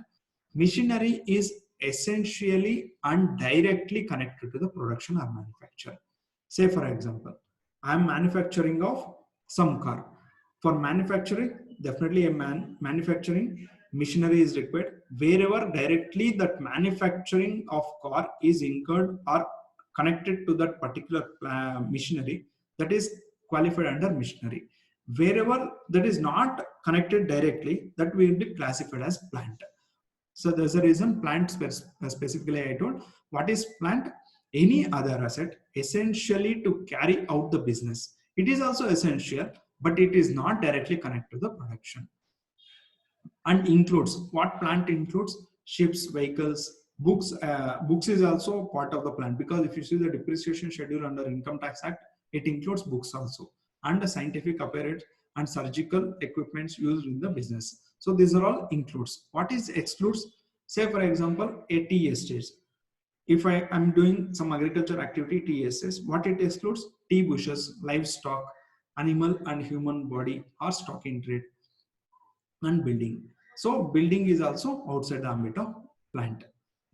Machinery is essentially and directly connected to the production or manufacture. Say for example, I am manufacturing of some car. For manufacturing, definitely a manufacturing machinery is required. Wherever directly that manufacturing of car is incurred or connected to that particular machinery, that is qualified under machinery. Wherever that is not connected directly, that will be classified as plant. So there's a reason plant specifically I told. What is plant? Any other asset essentially to carry out the business. It is also essential, but it is not directly connected to the production. And includes, what plant includes? Ships, vehicles, books. Books is also part of the plant, because if you see the depreciation schedule under income tax act, it includes books also, and the scientific apparatus and surgical equipments used in the business. So these are all includes. What is excludes? Say for example, a tea estate. If I am doing some agriculture activity, TSS, what it excludes? Tea bushes, livestock, animal and human body are stock in trade, and building. So building is also outside the ambit of plant.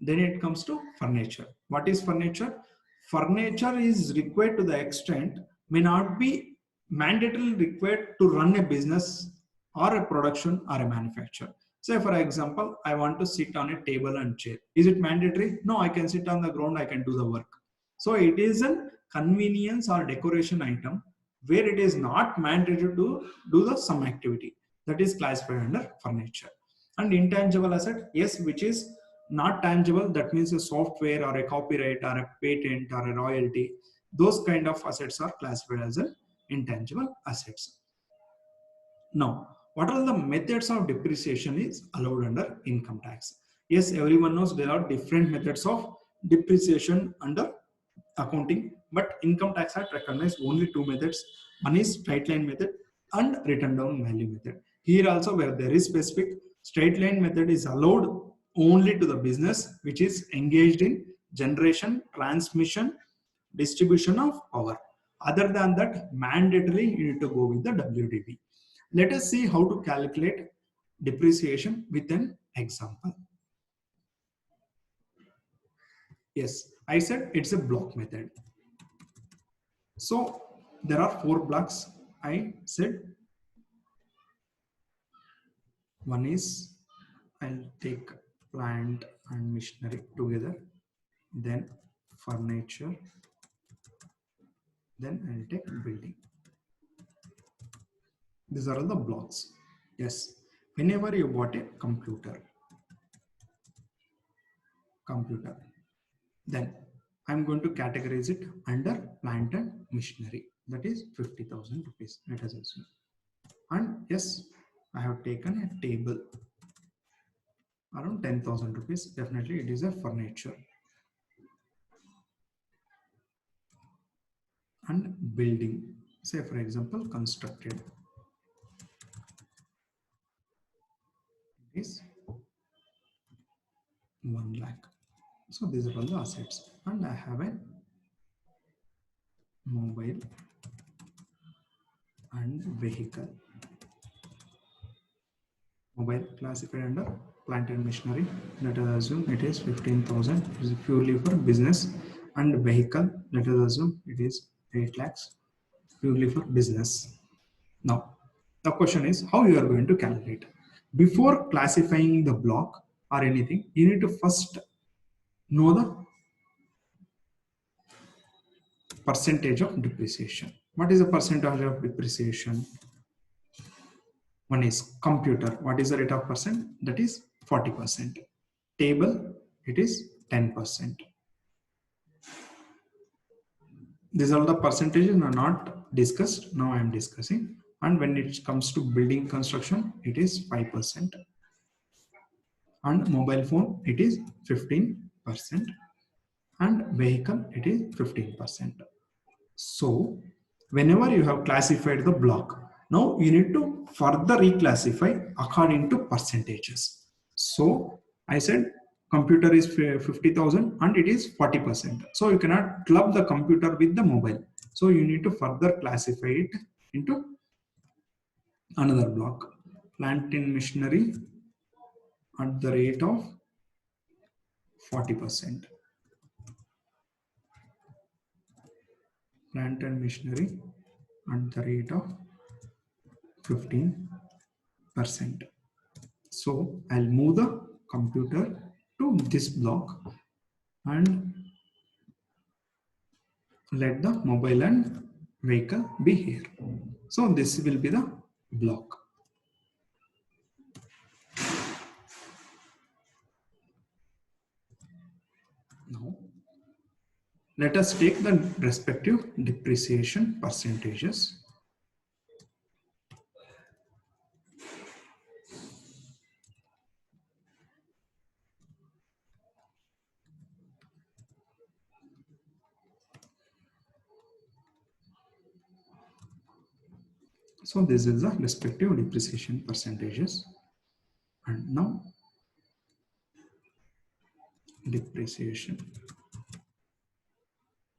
Then it comes to furniture. What is furniture? Furniture is required to the extent, may not be mandatorily required to run a business or a production or a manufacture. Say for example, I want to sit on a table and chair. Is it mandatory? No, I can sit on the ground, I can do the work. So it is a convenience or decoration item where it is not mandatory to do the some activity, that is classified under furniture. And intangible asset, yes, which is not tangible, that means a software or a copyright or a patent or a royalty, those kind of assets are classified as an intangible assets. Now, what are the methods of depreciation is allowed under income tax? Yes, everyone knows there are different methods of depreciation under accounting, but income tax act recognizes only two methods. One is straight line method and written down value method. Here also, where there is specific, straight line method is allowed only to the business which is engaged in generation, transmission, distribution of power. Other than that, mandatory you need to go with the WDV. Let us see how to calculate depreciation with an example. Yes, I said it's a block method. So there are 4 blocks. I said one is I'll take plant and machinery together, then furniture, then I'll take building. These are all the blocks. Yes, whenever you bought a computer, then I'm going to categorize it under plant and machinery. That is 50,000 rupees. Let us assume. And yes, I have taken a table around 10,000 rupees. Definitely it is a furniture. And building, say for example, constructed is 1 lakh. So these are all the assets. And I have a mobile and vehicle. Mobile classified under plant and machinery. Let us assume it is 15,000. It is purely for business. And vehicle, let us assume it is 8 lakhs, purely for business. Now, the question is how you are going to calculate. Before classifying the block or anything, you need to first know the percentage of depreciation. What is the percentage of depreciation? One is computer. What is the rate of percent? That is 40%. Table, it is 10%. These are the percentages are not discussed. Now I am discussing. And when it comes to building construction, it is 5%. And mobile phone, it is 15%. And vehicle, it is 15%. So whenever you have classified the block, now you need to further reclassify according to percentages. So I said computer is 50,000 and it is 40%. So you cannot club the computer with the mobile. So you need to further classify it into another block. Plant and machinery at the rate of 40%. Plant and machinery at the rate of 15%. So I'll move the computer to this block and let the mobile and vehicle be here. So this will be the block. Now let us take the respective depreciation percentages. So this is the respective depreciation percentages. And now depreciation.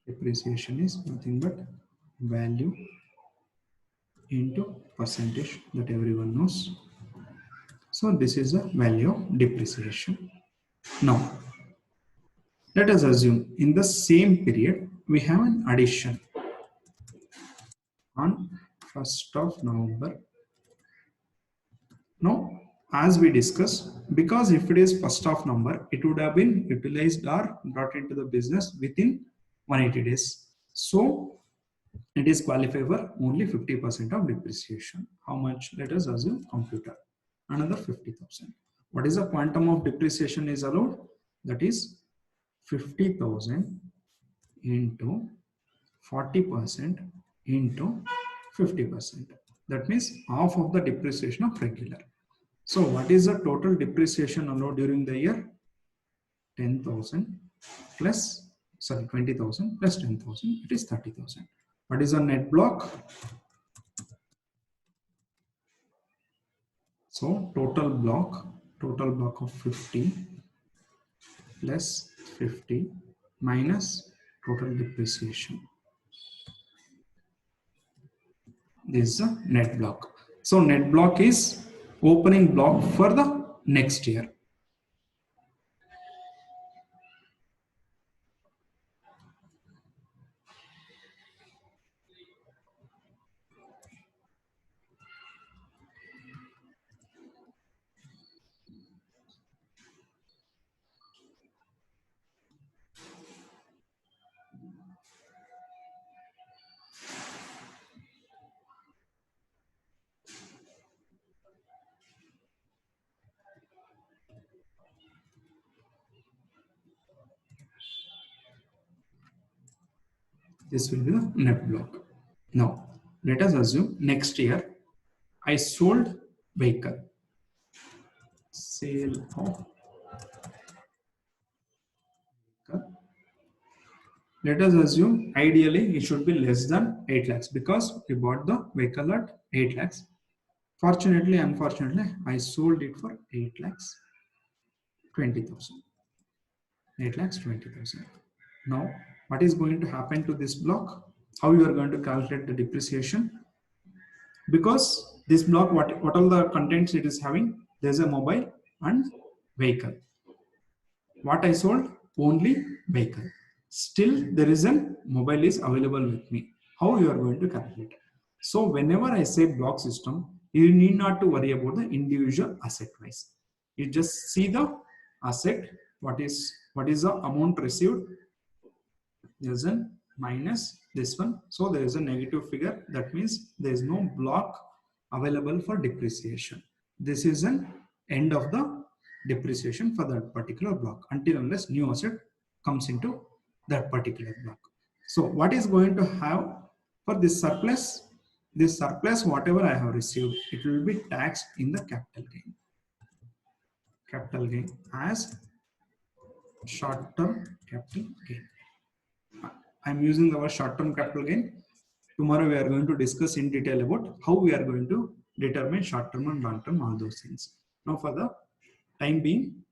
Depreciation is nothing but value into percentage, that everyone knows. So this is the value of depreciation. Now let us assume in the same period we have an addition on 1st of November. Now as we discussed, because if it is 1st of November, it would have been utilized or brought into the business within 180 days. So it is qualified for only 50% of depreciation. How much? Let us assume computer, another 50,000. What is the quantum of depreciation is allowed? That is 50,000 into 40% into 50%. That means half of the depreciation of regular. So what is the total depreciation allowed during the year? 10,000 plus, sorry, 20,000 plus 10,000, it is 30,000. What is the net block? So total block of 50 plus 50 minus total depreciation. This is a net block. So net block is opening block for the next year. This will be the net block. Now, let us assume next year I sold vehicle. Sale of vehicle. Let us assume ideally it should be less than 8 lakhs because we bought the vehicle at 8 lakhs. Fortunately, unfortunately, I sold it for 8 lakhs 20,000. 8 lakhs 20,000. Now, what is going to happen to this block? How you are going to calculate the depreciation? Because this block, what all the contents it is having? There's a mobile and vehicle. What I sold? Only vehicle. Still, there is a mobile is available with me. How you are going to calculate? So, whenever I say block system, you need not to worry about the individual asset wise. You just see the asset. What is the amount received? There's a minus this one. So there is a negative figure. That means there is no block available for depreciation. This is an end of the depreciation for that particular block until unless new asset comes into that particular block. So what is going to have for this surplus? This surplus, whatever I have received, it will be taxed in the capital gain. Capital gain as short-term capital gain. I'm using our short-term capital gain. Tomorrow we are going to discuss in detail about how we are going to determine short-term and long-term, all those things. Now for the time being,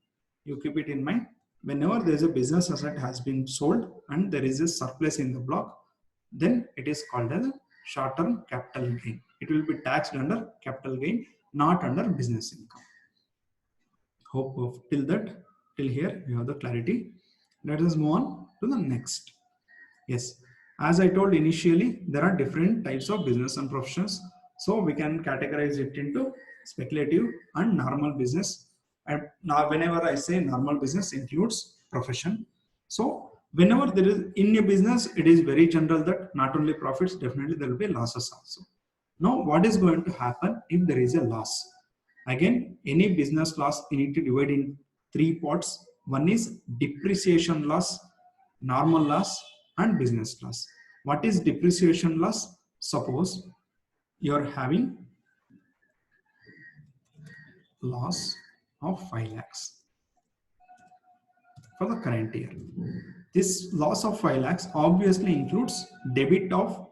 you keep it in mind. Whenever there is a business asset has been sold and there is a surplus in the block, then it is called as a short-term capital gain. It will be taxed under capital gain, not under business income. Hope of till here you have the clarity. Let us move on to the next. Yes, as I told initially, there are different types of business and professions. So we can categorize it into speculative and normal business. And now, whenever I say normal business includes profession. So whenever there is in a business, it is very general that not only profits, definitely there will be losses also. Now, what is going to happen if there is a loss? Again, any business loss, you need to divide in three parts. One is depreciation loss, normal loss, and business loss. What is depreciation loss? Suppose you are having loss of 5 lakhs for the current year. This loss of 5 lakhs obviously includes debit of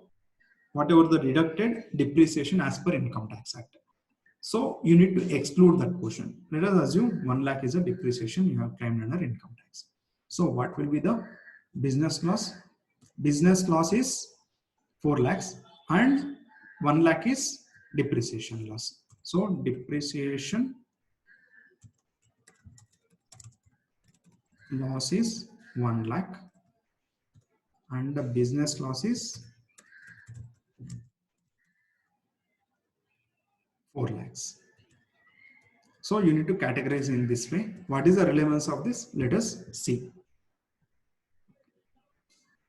whatever the deducted depreciation as per Income Tax Act. So you need to exclude that portion. Let us assume 1 lakh is a depreciation you have claimed under income tax. So what will be the business loss? Business loss is 4 lakhs and 1 lakh is depreciation loss. So depreciation loss is 1 lakh and the business loss is 4 lakhs. So you need to categorize in this way. What is the relevance of this? Let us see.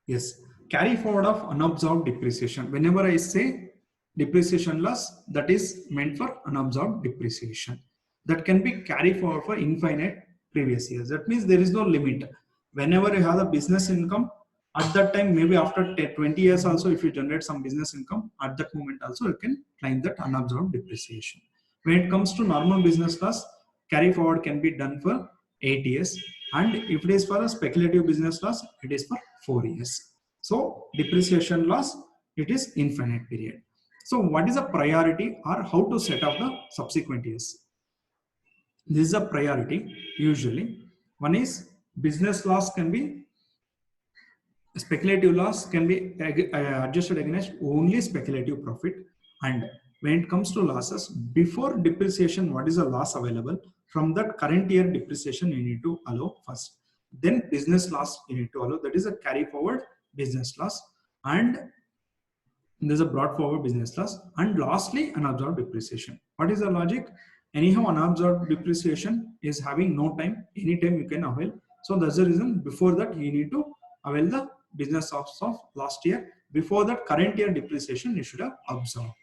Yes, carry forward of unabsorbed depreciation. Whenever I say depreciation loss, that is meant for unabsorbed depreciation. That can be carry forward for infinite previous years. That means there is no limit. Whenever you have a business income, at that time, maybe after 20 years also, if you generate some business income, at that moment also, you can claim that unabsorbed depreciation. When it comes to normal business loss, carry forward can be done for 8 years. And if it is for a speculative business loss, it is for 4 years. So depreciation loss, it is infinite period. So what is a priority or how to set up the subsequent years? This is a priority usually. One is business loss can be speculative loss can be adjusted against only speculative profit, and when it comes to losses, before depreciation, what is the loss available? From that current year depreciation, you need to allow first. Then business loss you need to allow. That is a carry forward business loss. And there's a brought forward business loss. And lastly, unabsorbed depreciation. What is the logic? Anyhow, unabsorbed depreciation is having no time. Anytime you can avail. So that's the reason before that you need to avail the business loss of last year. Before that current year depreciation, you should have absorbed.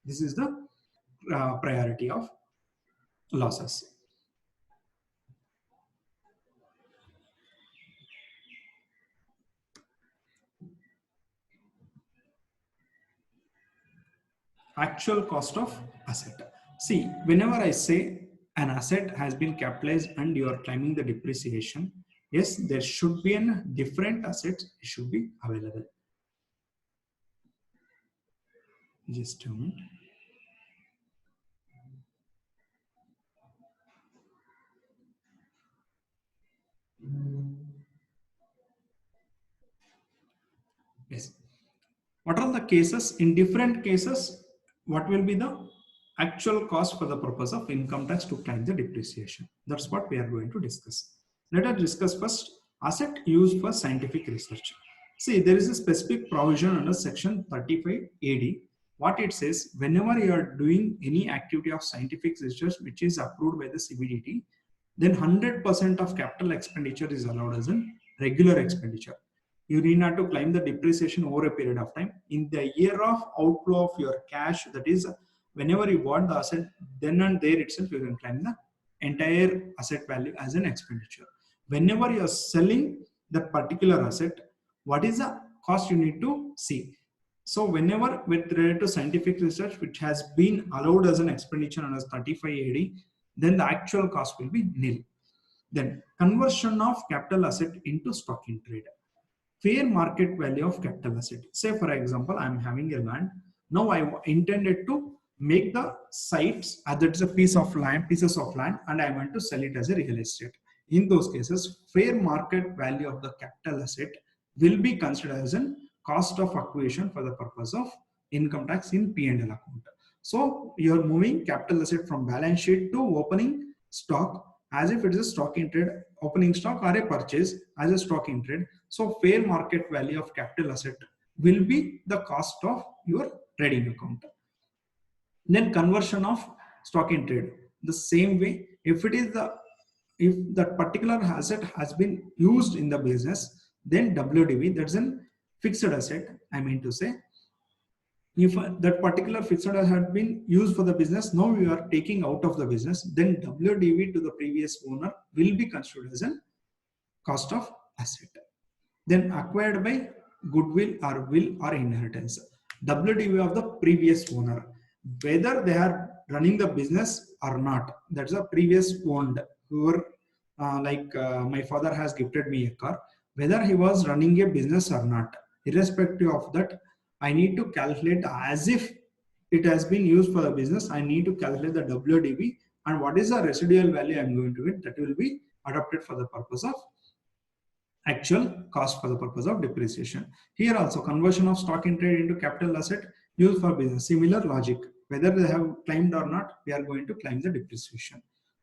This is the priority of losses. Actual cost of asset. See, whenever I say an asset has been capitalized and you are claiming the depreciation, yes, there should be a different assets should be available. Just a minute. Yes. What are the cases? In different cases, what will be the actual cost for the purpose of income tax to claim the depreciation? That's what we are going to discuss. Let us discuss first asset used for scientific research. See, there is a specific provision under section 35 AD. What it says, whenever you are doing any activity of scientific research which is approved by the CBDT, then 100% of capital expenditure is allowed as a regular expenditure. You need not to claim the depreciation over a period of time. In the year of outflow of your cash, that is, whenever you bought the asset, then and there itself you can claim the entire asset value as an expenditure. Whenever you are selling that particular asset, what is the cost you need to see? So whenever with related to scientific research which has been allowed as an expenditure under 35 AD, then the actual cost will be nil. Then conversion of capital asset into stock in trade. Fair market value of capital asset. Say for example, I am having a land. Now I intended to make the sites as it's a pieces of land, and I want to sell it as a real estate. In those cases, fair market value of the capital asset will be considered as a cost of acquisition for the purpose of income tax in P&L account. So you are moving capital asset from balance sheet to opening stock as if it is a stock in trade, opening stock or a purchase as a stock in trade. So fair market value of capital asset will be the cost of your trading account. Then conversion of stock in trade. The same way, if that particular asset has been used in the business, then WDV, that's a fixed asset. I mean to say, if that particular fixed asset had been used for the business, now you are taking out of the business, then WDV to the previous owner will be considered as a cost of asset. Then acquired by goodwill or will or inheritance. WDV of the previous owner, whether they are running the business or not, that's a previous owned. Whoever, my father has gifted me a car, whether he was running a business or not, irrespective of that, I need to calculate as if it has been used for the business. I need to calculate the WDV and what is the residual value I'm going to get, that will be adopted for the purpose of actual cost for the purpose of depreciation. Here also conversion of stock in trade into capital asset used for business. Similar logic. Whether they have claimed or not, we are going to claim the depreciation.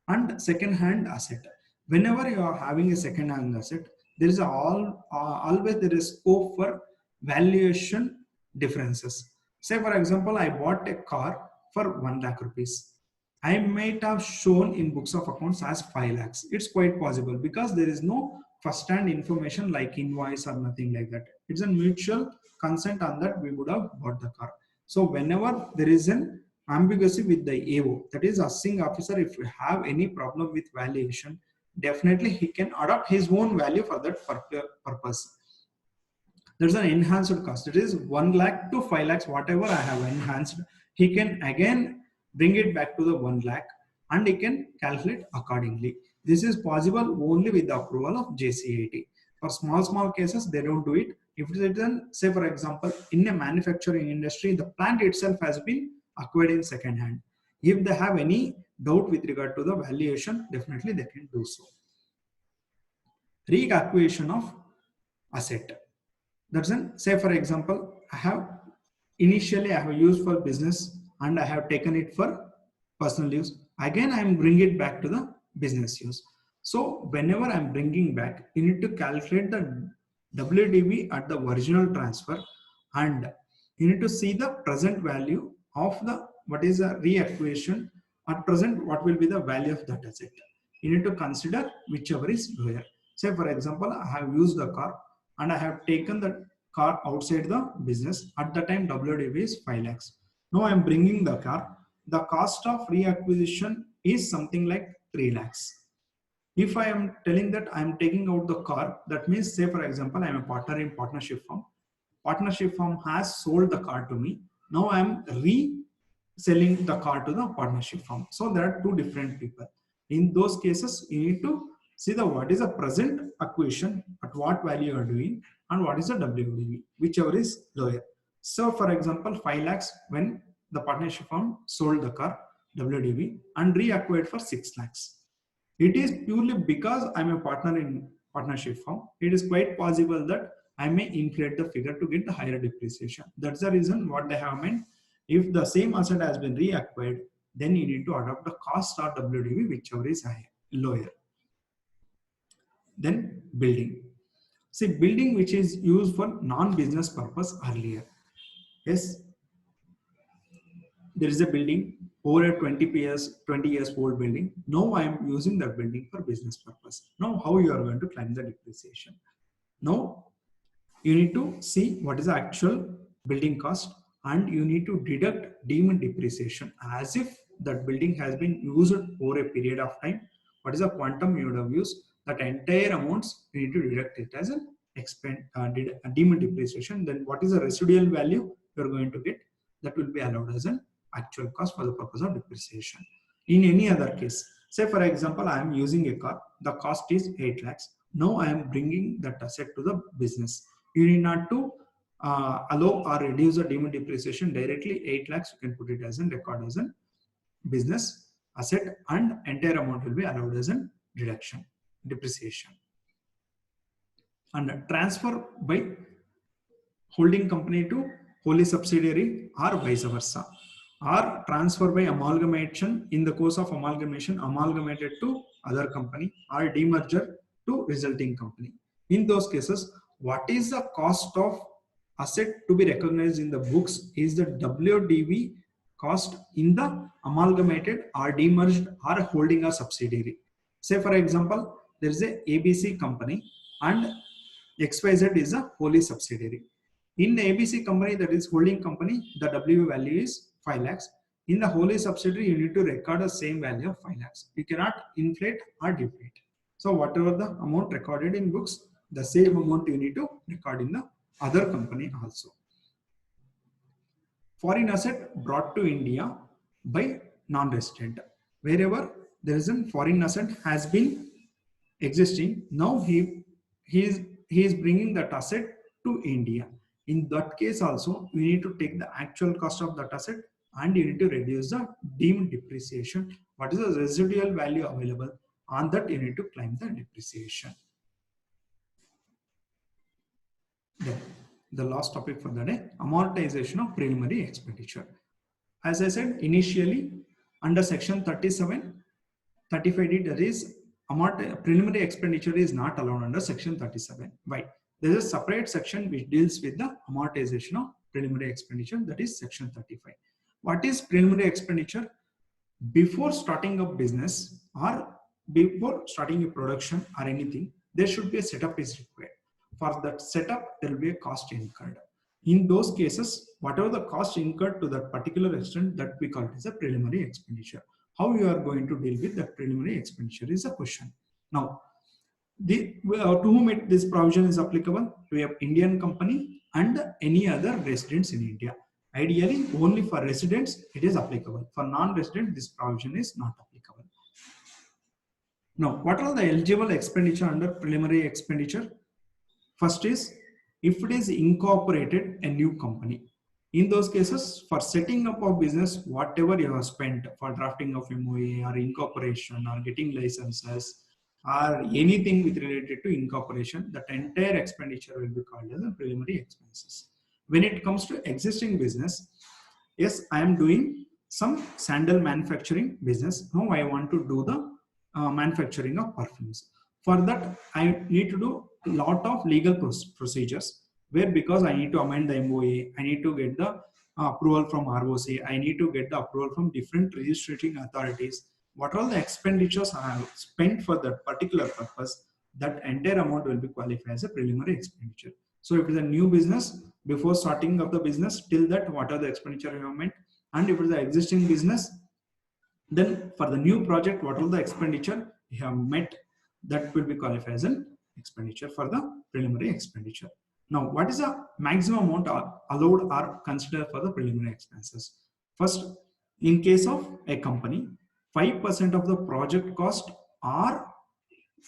And second hand asset. Whenever you are having a second hand asset, there is always there is scope for valuation differences. Say for example, I bought a car for 1 lakh rupees. I might have shown in books of accounts as 5 lakhs. It's quite possible because there is no first-hand information like invoice or nothing like that. It's a mutual consent on that we would have bought the car. So whenever there is an ambiguity with the AO, that is assessing officer, if you have any problem with valuation, definitely he can adopt his own value for that purpose. There's an enhanced cost. It is 1 lakh to 5 lakhs, whatever I have enhanced. He can again bring it back to the 1 lakh and he can calculate accordingly. This is possible only with the approval of JCAT. For small cases, they don't do it. If it is done, say for example, in a manufacturing industry, the plant itself has been acquired in second hand. If they have any doubt with regard to the valuation, definitely they can do so. Reacquisition of asset. That's an, say for example, initially I have used for business and I have taken it for personal use. Again, I am bringing it back to the business use. So whenever I am bringing back, you need to calculate the WDV at the original transfer, and you need to see the present value of the what is a reacquisition. At present, what will be the value of that asset? You need to consider whichever is lower. Say for example, I have used the car and I have taken the car outside the business. At the time, WDV is 5 lakhs. Now I am bringing the car. The cost of reacquisition is something like 3 lakhs. If I am telling that I am taking out the car, that means, say for example, I am a partner in partnership firm. Partnership firm has sold the car to me. Now I am reselling the car to the partnership firm. So there are two different people. In those cases, you need to see the what is the present acquisition, at what value you are doing, and what is the WDV, whichever is lower. So for example, 5 lakhs when the partnership firm sold the car, WDV, and reacquired for 6 lakhs. It is purely because I'm a partner in partnership firm. It is quite possible that I may inflate the figure to get the higher depreciation. That's the reason what they have meant. If the same asset has been reacquired, then you need to adopt the cost or WDV, whichever is higher, lower. Then building. See, building which is used for non-business purpose earlier. Yes, there is a building over a 20 years old building. Now I am using that building for business purpose. Now how you are going to claim the depreciation? Now you need to see what is the actual building cost, and you need to deduct deemed depreciation as if that building has been used over a period of time. What is the quantum you would have used? That entire amounts you need to deduct it as an deemed depreciation. Then what is the residual value you are going to get? That will be allowed as an actual cost for the purpose of depreciation. In any other case, say for example, I am using a car. The cost is 8 lakhs. Now I am bringing that asset to the business. You need not to allow or reduce the deemed depreciation directly. 8 lakhs, you can put it as a record as a business asset, and entire amount will be allowed as a deduction, depreciation. And transfer by holding company to wholly subsidiary or vice versa, or transfer by amalgamation, in the course of amalgamation amalgamated to other company, or demerger to resulting company. In those cases, what is the cost of asset to be recognized in the books is the WDV cost in the amalgamated or demerged or holding a subsidiary. Say for example, there is a ABC company and XYZ is a wholly subsidiary. In the ABC company, that is holding company, the W value is 5 lakhs. In the wholly subsidiary, you need to record the same value of 5 lakhs. You cannot inflate or deflate. So whatever the amount recorded in books, the same amount you need to record in the other company also. Foreign asset brought to India by non-resident. Wherever there is a foreign asset has been existing, now he is bringing that asset to India. In that case also, you need to take the actual cost of that asset and you need to reduce the deemed depreciation. What is the residual value available? On that you need to claim the depreciation. Then the last topic for the day, amortization of preliminary expenditure. As I said initially, under section 37, 35D, that is preliminary expenditure is not allowed under section 37. Why? There is a separate section which deals with the amortization of preliminary expenditure, that is section 35. What is preliminary expenditure? Before starting a business or before starting a production or anything, there should be a setup is required. For that setup, there will be a cost incurred. In those cases, whatever the cost incurred to that particular extent, that we call it as a preliminary expenditure. How you are going to deal with that preliminary expenditure is a question. Now, to whom this provision is applicable? To an Indian company and any other residents in India. Ideally, only for residents it is applicable. For non-resident, this provision is not applicable. Now, what are the eligible expenditure under preliminary expenditure? First is, if it is incorporated a new company. In those cases, for setting up a business, whatever you have spent for drafting of MOA or incorporation or getting licenses or anything with related to incorporation, that entire expenditure will be called as a preliminary expenses. When it comes to existing business, yes, I am doing some sandal manufacturing business. Now I want to do the manufacturing of perfumes. For that, I need to do a lot of legal procedures where, because I need to amend the MOA, I need to get the approval from ROC, I need to get the approval from different registering authorities. What all the expenditures I have spent for that particular purpose, that entire amount will be qualified as a preliminary expenditure. So if it is a new business, before starting of the business, till that what are the expenditure you have made, and if it is the existing business, then for the new project, what all the expenditure you have met, that will be qualified as an expenditure for the preliminary expenditure. Now, what is the maximum amount allowed or considered for the preliminary expenses? First, in case of a company, 5% of the project cost or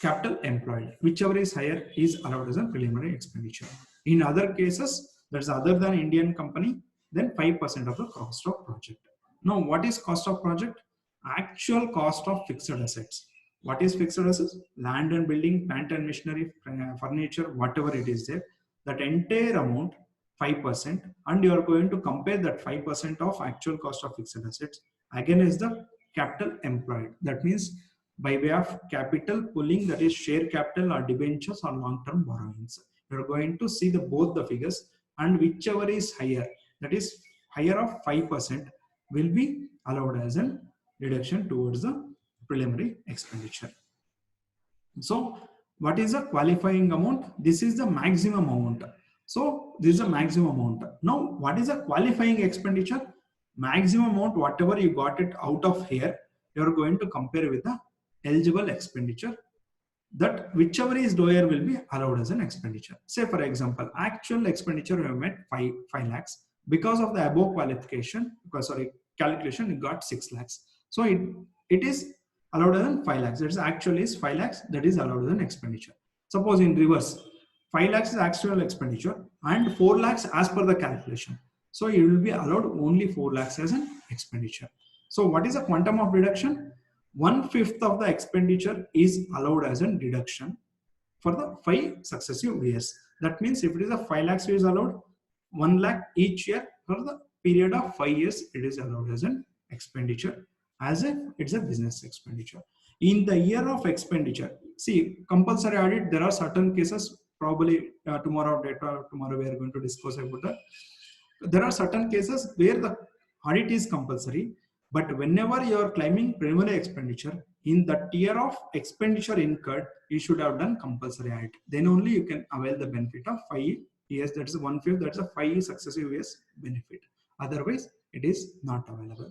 capital employed, whichever is higher, is allowed as a preliminary expenditure. In other cases, that's other than Indian company, then 5% of the cost of project. Now, what is cost of project? Actual cost of fixed assets. What is fixed assets? Land and building, plant and machinery, furniture, whatever it is there. That entire amount, 5%, and you are going to compare that 5% of actual cost of fixed assets against the capital employed. That means by way of capital pooling, that is share capital or debentures or long-term borrowings. You're going to see the both the figures, and whichever is higher, that is higher of 5%, will be allowed as a deduction towards the preliminary expenditure. So what is the qualifying amount? This is the maximum amount. So this is the maximum amount. Now what is the qualifying expenditure? Maximum amount, whatever you got it out of here, you are going to compare with the eligible expenditure, that whichever is lower will be allowed as an expenditure. Say for example, actual expenditure we have met 5 lakhs. Because of the above qualification, because sorry, calculation, you got 6 lakhs. So it is allowed as 5 lakhs. That is actual is 5 lakhs, that is allowed as an expenditure. Suppose in reverse, 5 lakhs is actual expenditure and 4 lakhs as per the calculation. So it will be allowed only 4 lakhs as an expenditure. So what is the quantum of deduction? 1/5 of the expenditure is allowed as a deduction for the 5 successive years. That means if it is a 5 lakhs is allowed, 1 lakh each year for the period of 5 years, it is allowed as an expenditure, as if it's a business expenditure. In the year of expenditure, see, compulsory audit, there are certain cases, probably tomorrow we are going to discuss about that. There are certain cases where the audit is compulsory, but whenever you are claiming preliminary expenditure, in that year of expenditure incurred, you should have done compulsory audit. Then only you can avail the benefit of 5 years, that's 1/5, that's a 5 successive years benefit. Otherwise, it is not available.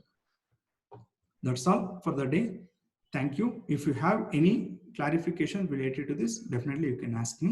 That's all for the day. Thank you. If you have any clarification related to this, definitely you can ask me.